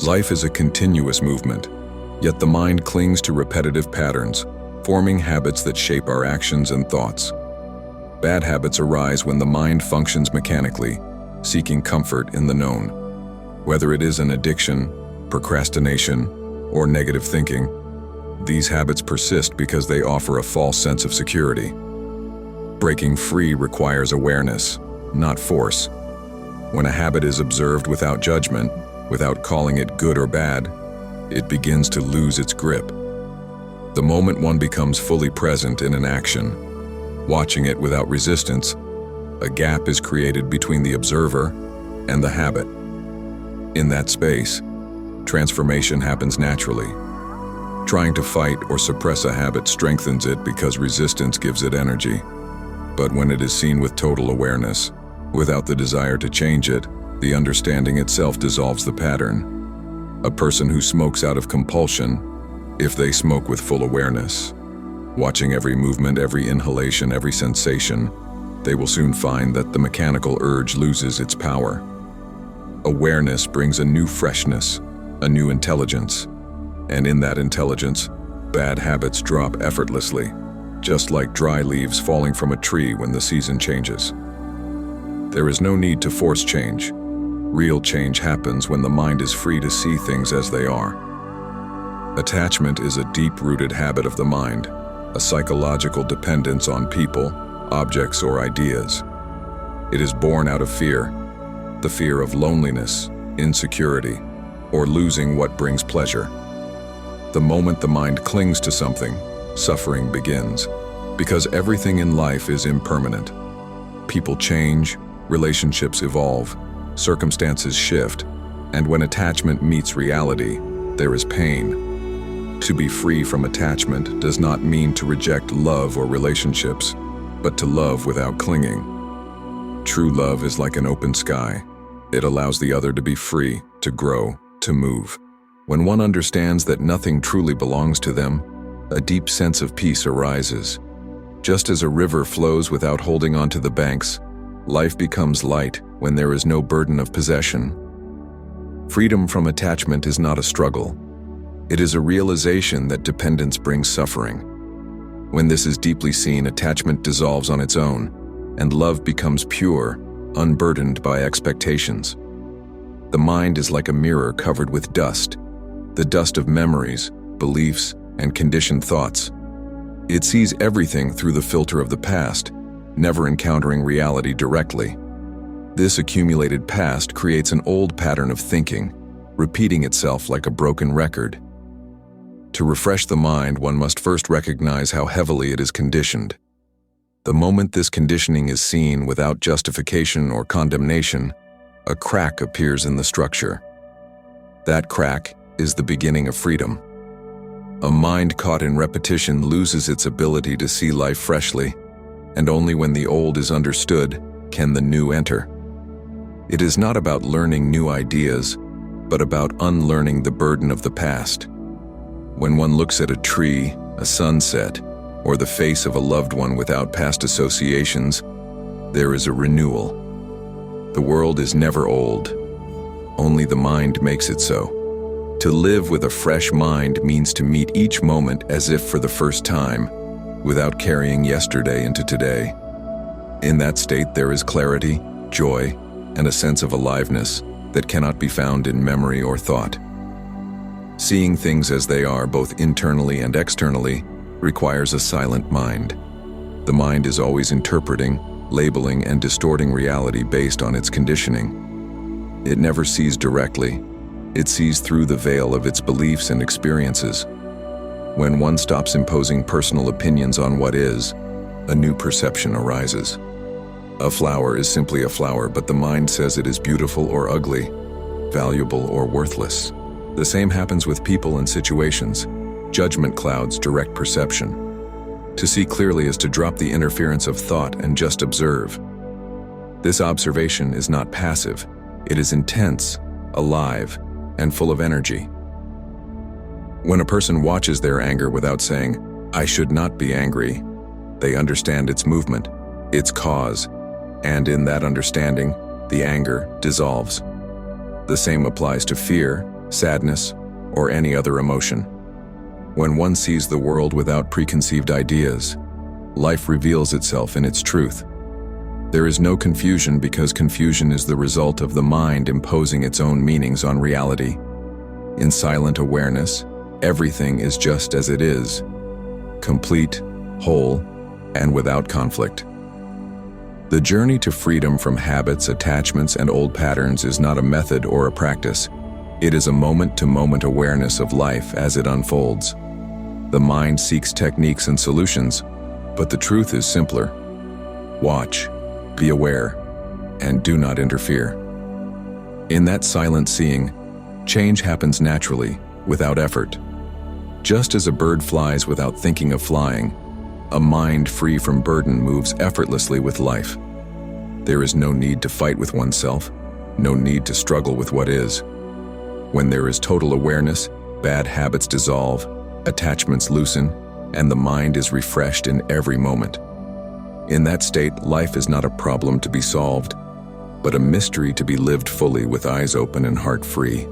Life is a continuous movement, yet the mind clings to repetitive patterns, forming habits that shape our actions and thoughts. Bad habits arise when the mind functions mechanically, seeking comfort in the known. Whether it is an addiction, procrastination, or negative thinking, these habits persist because they offer a false sense of security. Breaking free requires awareness, not force. When a habit is observed without judgment, without calling it good or bad, it begins to lose its grip. The moment one becomes fully present in an action, watching it without resistance, a gap is created between the observer and the habit. In that space, transformation happens naturally. Trying to fight or suppress a habit strengthens it because resistance gives it energy. But when it is seen with total awareness, without the desire to change it, the understanding itself dissolves the pattern. A person who smokes out of compulsion, if they smoke with full awareness, watching every movement, every inhalation, every sensation, they will soon find that the mechanical urge loses its power. Awareness brings a new freshness, a new intelligence, and in that intelligence, bad habits drop effortlessly, just like dry leaves falling from a tree when the season changes. There is no need to force change. Real change happens when the mind is free to see things as they are. Attachment is a deep-rooted habit of the mind, a psychological dependence on people, objects, or ideas. It is born out of fear, the fear of loneliness, insecurity, or losing what brings pleasure. The moment the mind clings to something, suffering begins, because everything in life is impermanent. People change, relationships evolve, circumstances shift, and when attachment meets reality, there is pain. To be free from attachment does not mean to reject love or relationships, but to love without clinging. True love is like an open sky. It allows the other to be free, to grow, to move. When one understands that nothing truly belongs to them, a deep sense of peace arises. Just as a river flows without holding onto the banks, life becomes light when there is no burden of possession. Freedom from attachment is not a struggle. It is a realization that dependence brings suffering. When this is deeply seen, attachment dissolves on its own, and love becomes pure, unburdened by expectations. The mind is like a mirror covered with dust, the dust of memories, beliefs, and conditioned thoughts. It sees everything through the filter of the past, never encountering reality directly. This accumulated past creates an old pattern of thinking, repeating itself like a broken record. To refresh the mind, one must first recognize how heavily it is conditioned. The moment this conditioning is seen without justification or condemnation, a crack appears in the structure. That crack is the beginning of freedom. A mind caught in repetition loses its ability to see life freshly, and only when the old is understood can the new enter. It is not about learning new ideas, but about unlearning the burden of the past. When one looks at a tree, a sunset, or the face of a loved one without past associations, there is a renewal. The world is never old. Only the mind makes it so. To live with a fresh mind means to meet each moment as if for the first time, without carrying yesterday into today. In that state, there is clarity, joy, and a sense of aliveness that cannot be found in memory or thought. Seeing things as they are, both internally and externally, requires a silent mind. The mind is always interpreting, labeling, and distorting reality based on its conditioning. It never sees directly. It sees through the veil of its beliefs and experiences. When one stops imposing personal opinions on what is, a new perception arises. A flower is simply a flower, but the mind says it is beautiful or ugly, valuable or worthless. The same happens with people and situations. Judgment clouds direct perception. To see clearly is to drop the interference of thought and just observe. This observation is not passive. It is intense, alive, and full of energy. When a person watches their anger without saying, "I should not be angry," they understand its movement, its cause, and in that understanding, the anger dissolves. The same applies to fear, sadness, or any other emotion. When one sees the world without preconceived ideas, life reveals itself in its truth. There is no confusion because confusion is the result of the mind imposing its own meanings on reality. In silent awareness, everything is just as it is, complete, whole, and without conflict. The journey to freedom from habits, attachments, and old patterns is not a method or a practice. It is a moment-to-moment awareness of life as it unfolds. The mind seeks techniques and solutions, but the truth is simpler. Watch, be aware, and do not interfere. In that silent seeing, change happens naturally, without effort. Just as a bird flies without thinking of flying, a mind free from burden moves effortlessly with life. There is no need to fight with oneself, no need to struggle with what is. When there is total awareness, bad habits dissolve, attachments loosen, and the mind is refreshed in every moment. In that state, life is not a problem to be solved, but a mystery to be lived fully with eyes open and heart free.